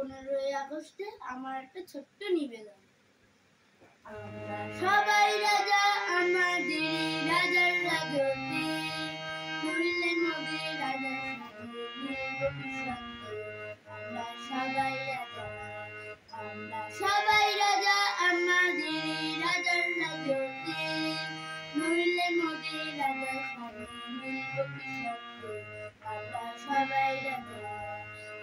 15ই আগস্টে আমার একটা ছোট্ট নিবেদন। আমরা সবাই রাজা, আমাদের রাজার রাজত্বে, নইলে মোদের রাজার সাথে মিলব কি সত্যে। আমরা সবাই রাজা, আমরা সবাই রাজা, আমাদের রাজার রাজত্বে, নইলে মোদের রাজার সাথে মিলব কি সত্যে। আমরা সবাই রাজা।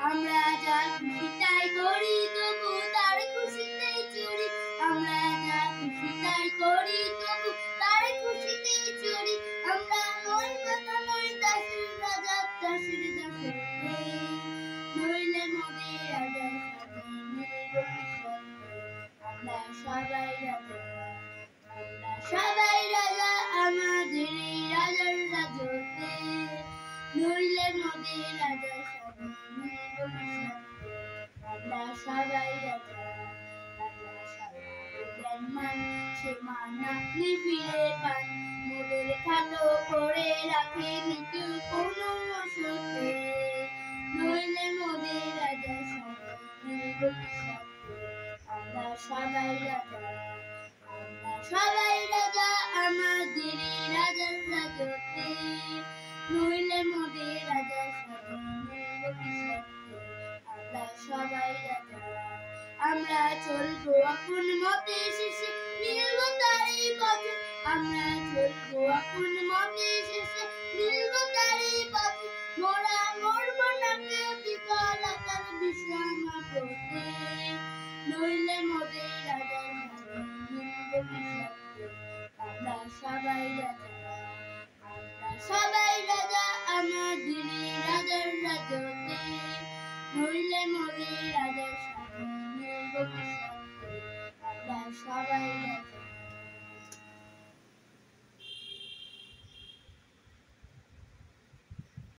আমরা যা খুশি তাই করি, তবু তার খুশিতেই চড়ি। আমরা যা খুশি তাই করি, তবু তার খুশিতেই চড়ি। আমরা নই কথা নই দাসের রাজা, দাসের দাসের নইলে মোদের রাজার সাথে মিলব কি সত্যে। আমরা সবাই রাজা, আমরা সবাই রাজা, আমাদের রাজার রাজত্বে, নইলে মোদের রাজার সাথে মিলব কি সত্যে। আমরা সবাই রাজা। রাজা সবাই দেন মান, সে মান আপনি ফিরে পান। মোদের খাটো করে রাখেন কেউ কোনো অসুখে, নইলে মোদের রাজার সাথে মিলব কি সত্যে। আমরা সবাই রাজা, আমরা সবাই রাজা, আমাদের রাজার রাজত্বে, নইলে মোদের রাজার সাথে মিলব কি সত্যে। আমরা সবাই রাজা। আমরা চলবো আপন মতে, শেষে মিলব তারই পথে। আমরা চলবো আপন মতে, শেষে মিলব তারই পথে। মোরা মরব না কেউ বিফলতার বিশ্রাম করতে, নইলে মোদের রাজার সাথে মিলব কি সত্যে। আমরা সবাই রাজা, আমরা সবাই রাজা, আমাদের রাজার রাজত্বে, নইলে মোদের রাজার সাথে